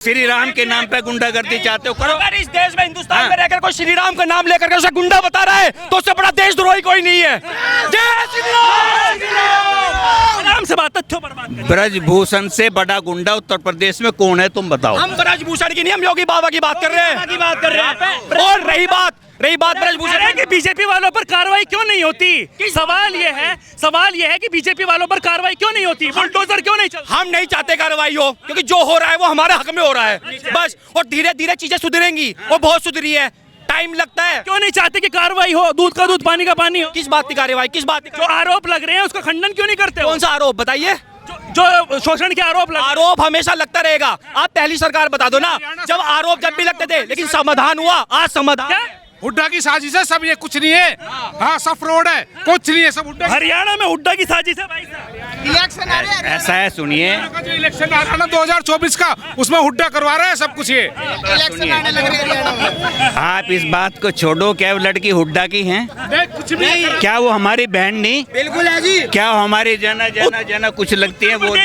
श्री राम के नाम पे गुंडागर्दी चाहते हो, करो। अगर इस देश में हिंदुस्तान में रहकर कोई श्री राम का नाम लेकर के उसे गुंडा बता रहा है तो उससे बड़ा देशद्रोही कोई नहीं है। जय श्री राम। आराम से बात, तथ्यों पर बात करें। ब्रजभूषण से बड़ा गुंडा उत्तर प्रदेश में कौन है, तुम बताओ। हम ब्रजभूषण की नहीं, हम योगी बाबा की बात कर रहे हैं। और रही बात ब्रजभूषण कि बीजेपी वालों पर कार्रवाई क्यों नहीं होती। सवाल ये है कि बीजेपी वालों पर कार्रवाई क्यों नहीं होती, बुलडोजर क्यों नहीं चलता। हम नहीं चाहते कार्रवाई हो, क्योंकि जो हो रहा है वो हमारे हक में हो रहा है बस। और धीरे धीरे चीजें सुधरेंगी, वो बहुत सुधरी है, टाइम लगता है। क्यों नहीं चाहते कि कार्रवाई हो, दूध का दूध पानी का पानी हो। किस बात की कार्रवाई, किस बात की? जो आरोप लग रहे हैं उसका खंडन क्यों नहीं करते। कौन सा आरोप बताइए? जो शोषण के आरोप हमेशा लगता रहेगा। आप पहली सरकार बता दो ना, जब आरोप जब भी लगते थे लेकिन समाधान हुआ। आज समाधान हुड्डा की साजिश है सब, ये कुछ नहीं है। हाँ, सब फ्रॉड है, कुछ नहीं है, सब हुड्डा। हरियाणा में हुड्डा की साजिश है भाई साहब। इलेक्शन आ रहे हैं, ऐसा है, सुनिए। जो इलेक्शन आ रहा है ना 2024 का, उसमें हुड्डा करवा रहे हैं सब कुछ। ये इलेक्शन आने लग रहे हैं हरियाणा में। आप इस बात को छोड़ो, क्या वो लड़की हुड्डा की है? कुछ भी नहीं। क्या वो हमारी बहन नहीं? बिल्कुल है जी। क्या वो हमारी जना कुछ लगती है वो?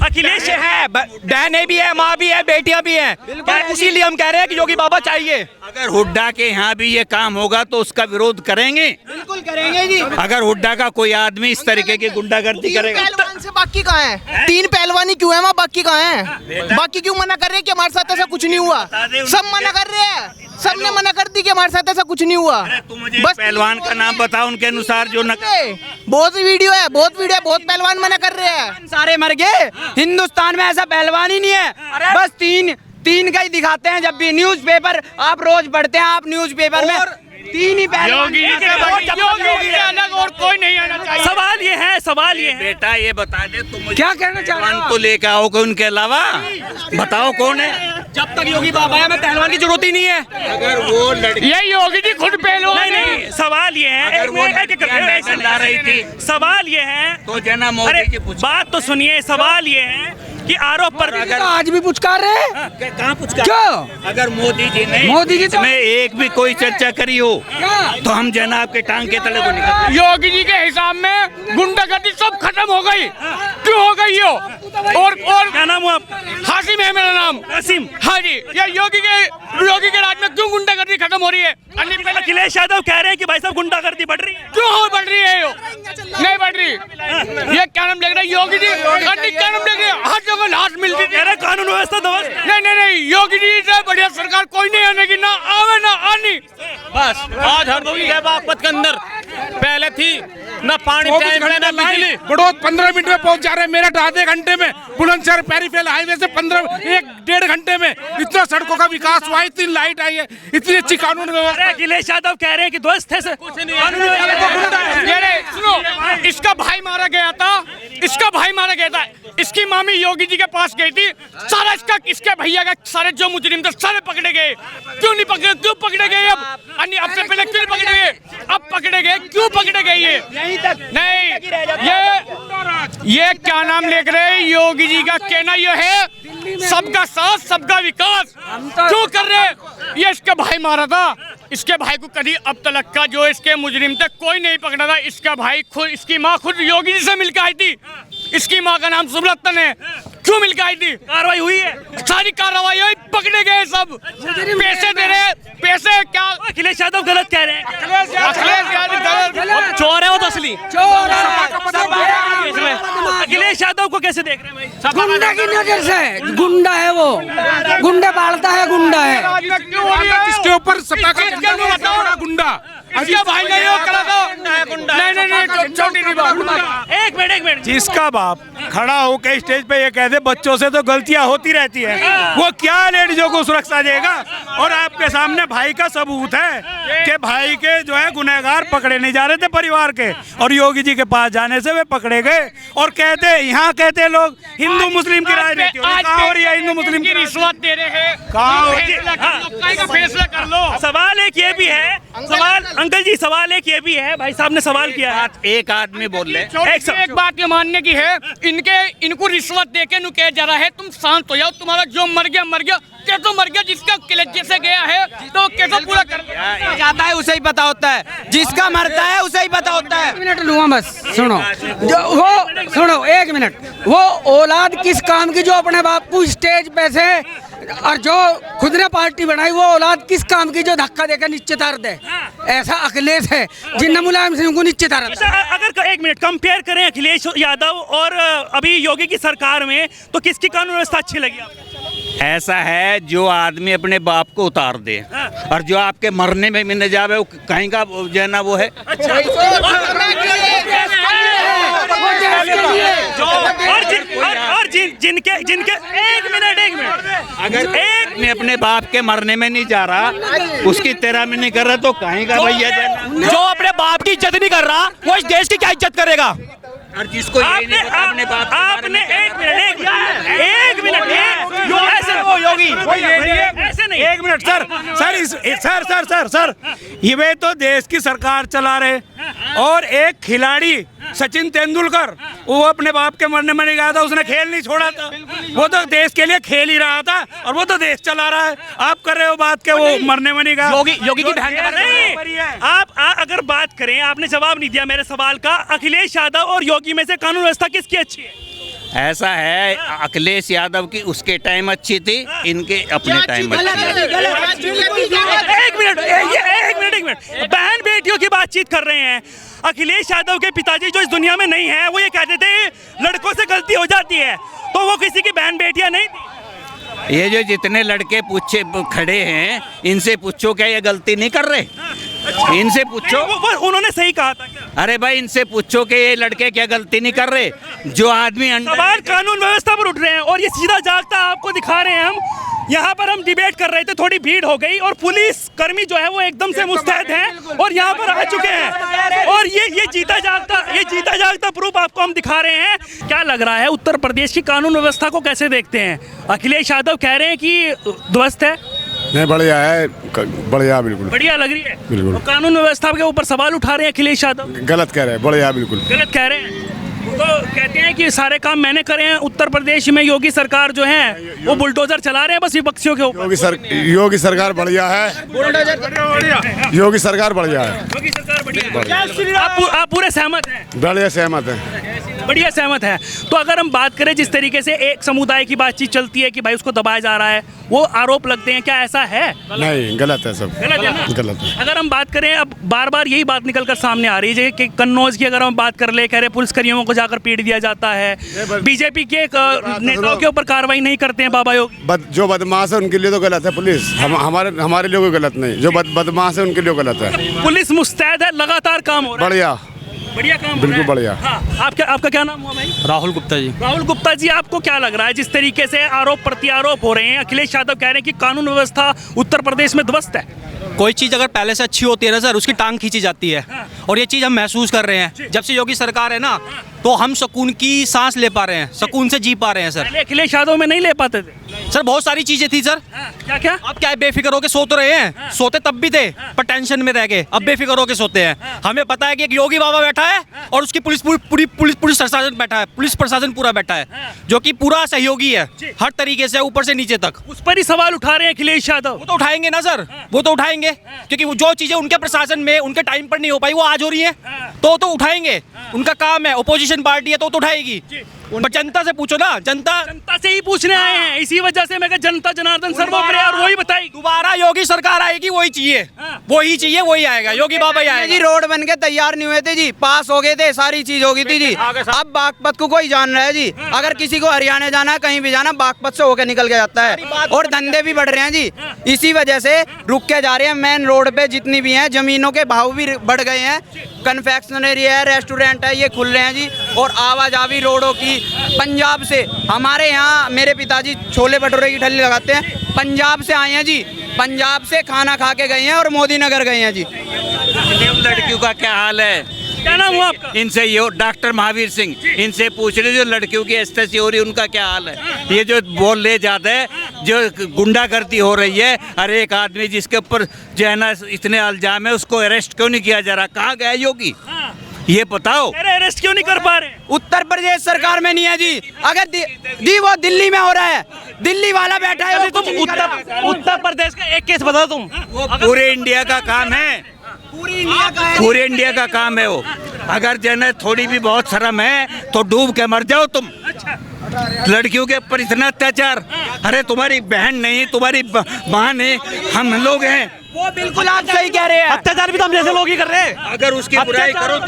अखिलेश है, बहनें भी है, माँ भी है, बेटियां भी हैं। इसीलिए हम कह रहे हैं कि योगी बाबा चाहिए। अगर हुड्डा के यहाँ भी ये काम होगा तो उसका विरोध करेंगे, बिल्कुल करेंगे जी। अगर हुड्डा का कोई आदमी इस तरीके की गुंडागर्दी करेगा। पहलवान से बाकी कहाँ है? 3 पहलवानी क्यों है वहाँ, बाकी कहाँ है? बाकी क्यों मना कर रहे हैं कि हमारे साथ ऐसा कुछ नहीं हुआ? सब मना कर रहे हैं, सबने मना कर दी कि हमारे साथ ऐसा कुछ नहीं हुआ। बस पहलवान का नाम बताओ उनके अनुसार जो बहुत वीडियो है, बहुत पहलवान मना कर रहे हैं। सारे मर गए। हिंदुस्तान में ऐसा पहलवान ही नहीं है। बस तीन का ही दिखाते हैं। जब भी न्यूज़पेपर आप रोज पढ़ते हैं, आप न्यूज़पेपर में 3 ही पहलवान। अलग और कोई नहीं आना चाहिए। सवाल ये है बेटा, ये बता दे तुम क्या कहना चाह रहे हो? तो लेके आओ कोई उनके अलावा, बताओ कौन है। जब तक योगी बाबा है, हमें पहलवान की जरूरत ही नहीं है। अगर वो लड़की ये योगी जी खुद पहलवान नहीं। सवाल ये है, रही थी, सवाल ये है तो जना मोदी की पूछ। बात तो सुनिए। सवाल ये है कि आरोप पर अगर आज भी पुचकार रहे हैं। कहाँ पूछ? क्यों? अगर मोदी जी ने तो- में एक भी कोई चर्चा करी हो तो हम जना आपके टांग के तले को निकाल। योगी जी के हिसाब में गुंडागर्दी सब खत्म हो गई। क्यों हो गई हो? और क्या नाम हुआ? हासिम है मेरा नाम। हासिम, हाँ जी। ये योगी के राज में क्यों गुंडागर्दी खत्म हो रही है? अखिलेश यादव कह रहे हैं कि भाई साहब गुंडागर्दी बढ़ रही है। क्यों हो बढ़ रही है? नहीं बढ़ रही। ये क्या नाम लग रहा है? योगी जी क्या नाम लग रही है? हर जगह लाश मिलती है। कानून व्यवस्था नहीं, योगी जी से बढ़िया सरकार कोई नहीं आने की, ना आवे ना आनी। बस आज हरदोई है बागपत के अंदर पहले थी ना पानी टाइम पे ना बिजली। बड़ोद 15 मिनट में पहुंच जा रहे हैं, मेरठ आधे घंटे में, बुलंदशहर पेरीफेरल हाईवे से 1-1.5 घंटे में। इतना सड़कों का विकास हुआ, इतनी लाइट आई है, इतनी अच्छी कानून व्यवस्था। अखिलेश यादव कह रहे हैं कि ध्वस्त है। सुनो, इसका भाई मारा गया था, इसकी मामी योगी जी के पास गई थी। सारा इसके भैया का सारे जो मुजरिम थे सारे पकड़े गए। क्यों पकड़े गए? अब से पहले क्यों पकड़े गए? अब पकड़े गए, क्यों पकड़े गए? नहीं, ये क्या नाम लिख रहे हैं? योगी जी का कहना ये है सबका साथ सबका विकास। क्यों कर रहे? ये इसके भाई मारा था, इसके भाई को कभी अब तक का जो इसके मुजरिम थे कोई नहीं पकड़ा था। इसका भाई खुद, इसकी माँ खुद योगी जी से मिलकर आई थी। इसकी माँ का नाम सुब्रतन है। क्यों मिलकर आई थी? कार्रवाई हुई है, सारी कार्रवाई हुई, पकड़े गए सब। पैसे दे रहे, पैसे क्या? अखिलेश यादव गलत कह रहे हैं। अखिलेश यादव गलत, चोर है वो तो असली चोर। अखिलेश यादव को कैसे देख रहे हैं भाई? गुंडा की नजर से गुंडा है वो, गुंडे पालता है, गुंडा है। इसके ऊपर सपा का गुंडा भाई नहीं, छोटी नहीं बात। एक मिनट, जिसका बाप खड़ा होकर स्टेज पे ये कहते बच्चों से तो गलतियां होती रहती है, वो क्या लेडीजों को सुरक्षा देगा? और आपके सामने भाई का सबूत है कि भाई के जो है गुनहगार पकड़े नहीं जा रहे थे परिवार के, और योगी जी के पास जाने से वे पकड़े गए। और यहाँ कहते लोग हिंदू मुस्लिम की राजनीति हो रही है, हिंदू मुस्लिम की रिश्वत दे रहे हैं। फैसला कर लो। सवाल एक ये भी है, अंकल जी सवाल एक ये भी है, भाई साहब ने सवाल किया है। एक आदमी बोल ले, एक बात ये मानने की है, इनको रिश्वत देके नु कहा जा रहा है तुम शांत हो जाओ, तुम्हारा जो मर गया कैसे मर गया, जिसका जैसे गया है तो कैसे पूरा कर जाता है उसे ही पता होता है, जिसका मरता है उसे ही पता होता है। 1 मिनट लूँगा बस, सुनो वो, सुनो 1 मिनट। वो औलाद किस काम की जो अपने बाप को स्टेज पे से और जो खुद ने पार्टी बनाई वो औलाद किस काम की जो धक्का देकर नीचे उतार दे। ऐसा अखिलेश है जिनने मुलायम सिंह को नीचे उतारा था। अगर एक मिनट कंपेयर करें अखिलेश यादव और अभी योगी की सरकार में, तो किसकी कानून व्यवस्था अच्छी लगी आपको? ऐसा है, जो आदमी अपने बाप को उतार दे और जो आपके मरने में भी न जावे, वो कहीं का जो है ना वो है। और जिनके एक मिनट अगर एक ने अपने बाप के मरने में नहीं जा रहा, उसकी तेरा में नहीं कर रहा, तो कहीं का भैया जो अपने बाप की इज्जत नहीं कर रहा, वो इस देश की क्या इज्जत करेगा? और जिसको यही नहीं पता अपने बाप के बारे में एक मिनट योगी ऐसे नहीं। एक मिनट सर, ये तो देश की सरकार चला रहे, और एक खिलाड़ी सचिन तेंदुलकर, वो अपने बाप के मरने में नहीं गया था, उसने खेल नहीं छोड़ा था, वो तो देश के लिए खेल ही रहा था, और वो तो देश चला रहा है। आप कर रहे हो बात के वो मरने में नहीं गया। योगी की बहन नहीं। आप अगर बात करें, आपने जवाब नहीं दिया मेरे सवाल का, अखिलेश यादव और योगी में से कानून व्यवस्था किसकी अच्छी है? ऐसा है, अखिलेश यादव की उसके टाइम अच्छी थी, इनके अपने टाइम अच्छी है। एक मिनट बहन बेटियों की बातचीत कर रहे हैं। अखिलेश यादव के पिताजी जो इस दुनिया में नहीं है, वो ये कहते थे लड़कों से गलती हो जाती है, तो वो किसी की बहन बेटियां नहीं थी। ये जो जितने लड़के पूछे खड़े हैं, इनसे पूछो क्या ये गलती नहीं कर रहे? इनसे पूछो। वो उन्होंने सही कहा था क्या? अरे भाई, इनसे पूछो कि ये लड़के क्या गलती नहीं कर रहे? जो आदमी सवाल कानून व्यवस्था पर उठ रहे हैं, और ये सीधा जागता आपको दिखा रहे हैं। हम यहाँ पर हम डिबेट कर रहे थे, थोड़ी भीड़ हो गई, और पुलिस कर्मी जो है वो एकदम से मुस्तैद हैं और यहाँ पर आ चुके हैं, और ये जीता जागता प्रूफ आपको हम दिखा रहे हैं। क्या लग रहा है, उत्तर प्रदेश की कानून व्यवस्था को कैसे देखते हैं? अखिलेश यादव कह रहे हैं कि ध्वस्त है। नहीं, बढ़िया है, बढ़िया, बिल्कुल बढ़िया लग रही है। बिल्कुल। तो कानून व्यवस्था के ऊपर सवाल उठा रहे हैं अखिलेश यादव। गलत कह रहे हैं, बढ़िया, बिल्कुल गलत कह रहे हैं। तो कहते हैं कि सारे काम मैंने करे हैं। उत्तर प्रदेश में योगी सरकार जो है वो बुलडोजर चला रहे हैं बस विपक्षियों के ऊपर। योगी सरकार बढ़िया है, योगी सरकार बढ़िया है। योगी सरकार बढ़िया। आप पूरे सहमत हैं? बढ़िया सहमत है, बढ़िया सहमत है। तो अगर हम बात करें, जिस तरीके से एक समुदाय की बातचीत चलती है कि भाई उसको दबाया जा रहा है, वो आरोप लगते हैं, क्या ऐसा है? नहीं, गलत है, सब गलत है ना? गलत है। अगर हम बात करें, अब बार बार यही बात निकल कर सामने आ रही है कि कन्नौज की अगर हम बात कर ले, कह रहे पुलिसकर्मियों को जाकर पीट दिया जाता है, बीजेपी के नेताओं के ऊपर कार्रवाई नहीं करते हैं बाबा योगी। जो बदमाश है उनके लिए तो गलत है पुलिस, हमारे लिए कोई गलत नहीं। जो बदमाश है उनके लिए गलत है। पुलिस मुस्तैद है, लगातार काम हो रहा है। बढ़िया काम, बिल्कुल बढ़िया। हाँ, आपका क्या नाम हुआ भाई? राहुल गुप्ता जी। राहुल गुप्ता जी, आपको क्या लग रहा है, जिस तरीके से आरोप प्रत्यारोप हो रहे हैं, अखिलेश यादव कह रहे हैं कि कानून व्यवस्था उत्तर प्रदेश में ध्वस्त है? कोई चीज़ अगर पहले से अच्छी होती है ना सर, उसकी टांग खींची जाती है, और ये चीज़ हम महसूस कर रहे हैं। जब से योगी सरकार है ना, तो हम सुकून की सांस ले पा रहे हैं, सुकून से जी पा रहे हैं सर। पहले अखिलेश यादव में नहीं ले पाते थे सर, बहुत सारी चीजें थी सर। क्या क्या? अब क्या बेफिक्र होके सो तो रहे हैं, सोते तब भी थे पर टेंशन में रह गए, अब बेफिक्र होके सोते हैं। हमें पता है कि एक योगी बाबा बैठा है और उसकी पुलिस प्रशासन बैठा है, पुलिस प्रशासन पूरा बैठा है, जो कि पूरा सहयोगी है हर तरीके से, ऊपर से नीचे तक। उस पर ही सवाल उठा रहे हैं अखिलेश यादव। वो तो उठाएंगे ना सर, वो तो उठाएंगे, क्योंकि जो चीजें उनके प्रशासन में उनके टाइम पर नहीं हो पाई, वो आज हो रही है, तो उठाएंगे। उनका काम है, ओपोजिशन पार्टी है तो उठाएगी। पर जनता से पूछो ना, जनता से ही पूछने आए हैं। इसी वजह से मैं जनता जनार्दन सर्वोपरि, और वही बताई दोबारा योगी सरकार आएगी, वही चाहिए, वही चाहिए, वही आएगा, योगी बाबा ही आएगा जी। रोड बन के तैयार नहीं हुए थे जी, पास हो गए थे, सारी चीज हो गई थी जी। अब बागपत को कोई जान रहा है जी, अगर किसी को हरियाणा जाना है, कहीं भी जाना, बागपत से होकर निकल के जाता है, और धंधे भी बढ़ रहे हैं जी। इसी वजह से रुक के जा रहे हैं। मेन रोड पे जितनी भी हैं, जमीनों के भाव भी बढ़ गए हैं, कन्फेक्शनरी है, रेस्टोरेंट है, ये खुल रहे हैं जी। और आवाजावी रोडों की, पंजाब से हमारे यहाँ मेरे पिताजी छोले भटूरे की ठल्ली लगाते हैं, पंजाब से आए हैं जी, पंजाब से खाना खा के गए हैं और मोदी नगर गए हैं जी। लड़कियों का क्या हाल है? क्या नाम हुआ आपका? इनसे ये डॉक्टर महावीर सिंह, इनसे पूछ रहे जो लड़कियों की एस्तेसी हो रही है, उनका क्या हाल है? ये जो बोल ले जाते हैं, जो गुंडागर्दी हो रही है, हर एक आदमी जिसके ऊपर जो है ना इतने इल्जाम है, उसको अरेस्ट क्यों नहीं किया जा रहा? कहाँ गया योगी? ये बताओ। अरेस्ट क्यों नहीं कर पा रहे? उत्तर प्रदेश सरकार में नहीं है जी। अगर दी वो दिल्ली में हो रहा है, दिल्ली वाला बैठा है। उत्तर प्रदेश का एक केस बताओ तुम। वो पूरे इंडिया का काम है, पूरे इंडिया का काम है वो। अगर जो है थोड़ी भी बहुत शर्म है तो डूब के मर जाओ तुम। लड़कियों के ऊपर इतना अत्याचार। अरे तुम्हारी बहन नहीं, तुम्हारी माँ नहीं, हम लोग हैं। वो बिल्कुल आप सही कह रहे हैं, अत्याचार भी तो हम जैसे लोग ही कर रहे हैं। अगर उसकी बुराई करो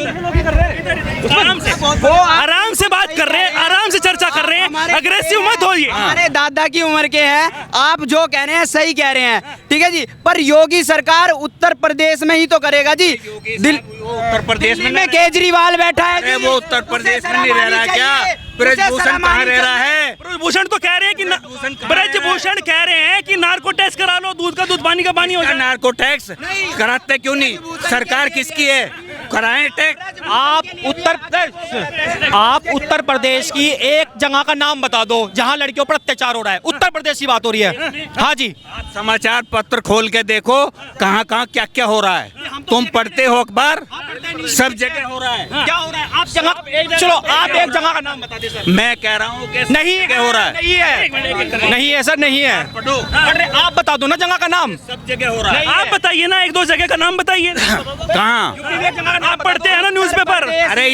तो आराम से बात कर रहे हैं, आराम से चर्चा कर रहे हैं, अग्रेसिव मत होइए। हमारे दादा की उम्र के हैं, आप जो कह रहे हैं सही कह रहे हैं, ठीक है जी। पर योगी सरकार उत्तर प्रदेश में ही तो करेगा जी। उत्तर प्रदेश में केजरीवाल बैठा है जी। वो उत्तर प्रदेश में नहीं रह रहा क्या? ब्रजभूषण कहाँ रह रहा है? ब्रजभूषण तो कह रहे हैं कि ब्रजभूषण कह रहे हैं कि नार्को टैक्स करा लो, दूध का दूध पानी का पानी हो जाए। नार्को टैक्स कराते क्यों नहीं? सरकार किसकी है? कराएं टैक्स। आप उत्तर प्रदेश की एक जगह का नाम बता दो जहां लड़कियों पर अत्याचार हो रहा है। उत्तर प्रदेश की बात हो रही है। हाँ जी, आप समाचार पत्र खोल के देखो कहाँ कहाँ क्या क्या हो रहा है। तुम पढ़ते हो अखबार, सब जगह हो रहा है। क्या हो रहा है? आप जगह, चलो आप एक जगह का नाम बता दे सर। मैं कह रहा हूँ कि नहीं क्या हो रहा है? नहीं है, नहीं है सर, नहीं है। अरे आप बता दो ना जगह का नाम। सब जगह हो रहा है। आप बताइए ना, एक दो जगह का नाम बताइए। कहाँ? आप पढ़ते हैं ना न्यूज़पेपर। अरे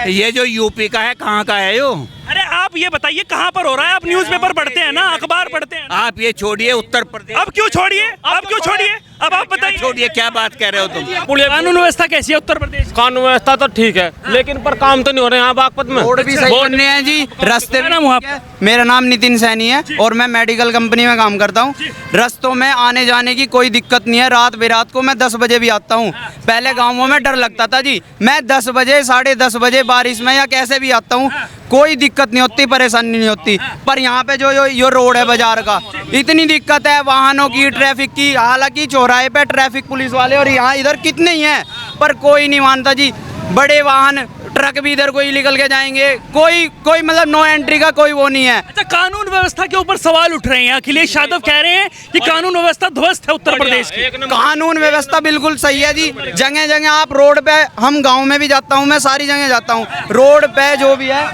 ये जो यूपी का है, कहाँ का है यो? अरे आप ये बताइए कहाँ पर हो रहा है? आप न्यूज़पेपर पढ़ते हैं ना, अखबार पढ़ते हैं ना? आप ये छोड़िए उत्तर प्रदेश। अब क्यों छोड़िए? अब क्यों छोड़िए? अब आप बताइए। छोड़िए, क्या बात कह रहे हो तुम? कानून व्यवस्था कैसी है उत्तर प्रदेश? कानून व्यवस्था तो ठीक है, लेकिन पर काम तो नहीं हो रहे यहाँ बागपत में। रोड भी सही बन रहे हैं जी, रास्ते क्या नाम हुआ आपका? मेरा नाम नितिन सैनी है और मैं मेडिकल कंपनी में काम करता हूँ। रास्तों में आने जाने की कोई दिक्कत नहीं है। रात बेरात को मैं 10 बजे भी आता हूँ। पहले गाँवों में डर लगता था जी, मैं 10 बजे 10:30 बजे बारिश में या कैसे भी आता हूँ, कोई दिक्कत नहीं होती, परेशानी नहीं होती। पर यहाँ पे जो यो रोड है बाजार का, इतनी दिक्कत है वाहनों की, ट्रैफिक की। हालांकि चौराहे पे ट्रैफिक पुलिस वाले और यहाँ इधर कितने ही हैं, पर कोई नहीं मानता जी। बड़े वाहन ट्रक भी इधर कोई निकल के जाएंगे, कोई मतलब नो एंट्री का कोई वो नहीं है। अच्छा, कानून व्यवस्था के ऊपर सवाल उठ रहे हैं। अखिलेश यादव कह रहे हैं कि कानून व्यवस्था ध्वस्त है उत्तर प्रदेश की। कानून व्यवस्था बिल्कुल सही है जी। जगह जगह आप रोड पे, हम गांव में भी जाता हूं, मैं सारी जगह जाता हूं, रोड पे जो भी है,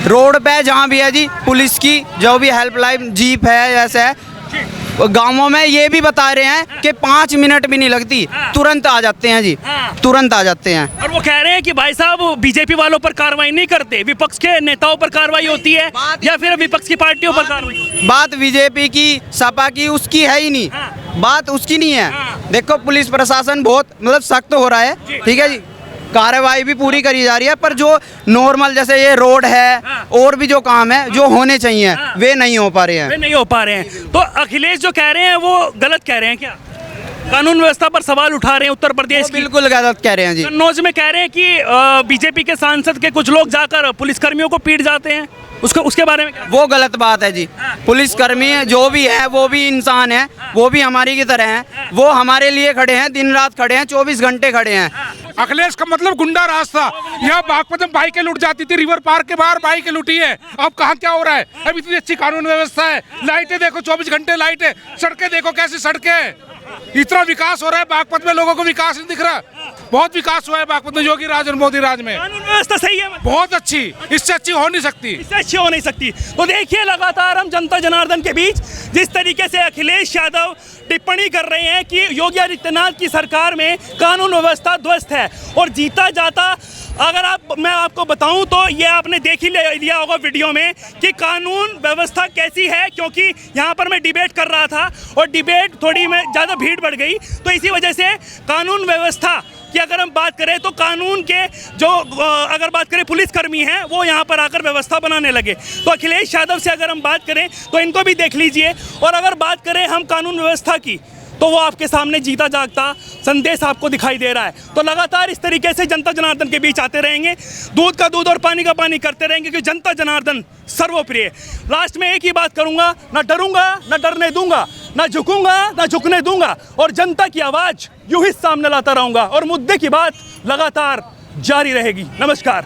रोड पे जहां भी है जी, पुलिस की जो भी हेल्पलाइन जीप है, ऐसा है। गांवों में ये भी बता रहे हैं कि 5 मिनट भी नहीं लगती, तुरंत आ जाते हैं जी, तुरंत आ जाते हैं। और वो कह रहे हैं कि भाई साहब बीजेपी वालों पर कार्रवाई नहीं करते, विपक्ष के नेताओं पर कार्रवाई होती है या फिर विपक्ष की पार्टियों पर कार्रवाई। बात बीजेपी की, सपा की, उसकी है ही नहीं, बात उसकी नहीं है। देखो पुलिस प्रशासन बहुत मतलब सख्त हो रहा है, ठीक है जी, कार्रवाई भी पूरी करी जा रही है। पर जो नॉर्मल जैसे ये रोड है और भी जो काम है जो होने चाहिए वे नहीं हो पा रहे हैं, वे नहीं हो पा रहे हैं। तो अखिलेश जो कह रहे हैं वो गलत कह रहे हैं क्या? कानून व्यवस्था पर सवाल उठा रहे हैं उत्तर प्रदेश की। बिल्कुल गलत कह रहे हैं जी। कन्नौज में कह रहे हैं कि बीजेपी के सांसद के कुछ लोग जाकर पुलिसकर्मियों को पीट जाते हैं, उसके बारे में क्या? वो गलत बात है जी। पुलिसकर्मी जो भी है वो भी इंसान है, वो भी हमारी की तरह हैं, वो हमारे लिए खड़े हैं, दिन रात खड़े हैं, 24 घंटे खड़े हैं। अखिलेश का मतलब गुंडा राज था। यहाँ बागपत में बाइकें लूट जाती थी, रिवर पार्क के बाहर बाइकें लूटी है। अब कहाँ क्या हो रहा है? अब इतनी अच्छी कानून व्यवस्था है, लाइटें देखो 24 घंटे लाइट है, सड़कें देखो कैसी सड़कें हैं, इतना विकास हो रहा है बागपत में, लोगों को विकास नहीं दिख रहा। बहुत विकास हुआ है बागपत में योगी राज और मोदी राज में। कानून व्यवस्था सही है, बहुत अच्छी, इससे अच्छी हो नहीं सकती, इससे अच्छी हो नहीं सकती। तो देखिए लगातार हम जनता जनार्दन के बीच जिस तरीके से अखिलेश यादव टिप्पणी कर रहे हैं कि योगी आदित्यनाथ की सरकार में कानून व्यवस्था ध्वस्त है और जीता जाता, अगर मैं आपको बताऊं तो ये आपने देख ही लिया होगा वीडियो में कि कानून व्यवस्था कैसी है, क्योंकि यहाँ पर मैं डिबेट कर रहा था और डिबेट थोड़ी में ज़्यादा भीड़ बढ़ गई, तो इसी वजह से कानून व्यवस्था कि अगर हम बात करें तो कानून के जो अगर बात करें पुलिसकर्मी हैं वो यहाँ पर आकर व्यवस्था बनाने लगे। तो अखिलेश यादव से अगर हम बात करें तो इनको भी देख लीजिए, और अगर बात करें हम कानून व्यवस्था की तो वो आपके सामने जीता जागता संदेश आपको दिखाई दे रहा है। तो लगातार इस तरीके से जनता जनार्दन के बीच आते रहेंगे, दूध का दूध और पानी का पानी करते रहेंगे, क्योंकि जनता जनार्दन सर्वप्रिय। लास्ट में एक ही बात करूंगा, ना डरूंगा, ना डरने दूंगा, ना झुकूंगा, ना झुकने दूंगा, और जनता की आवाज़ यूं ही सामने लाता रहूंगा और मुद्दे की बात लगातार जारी रहेगी। नमस्कार।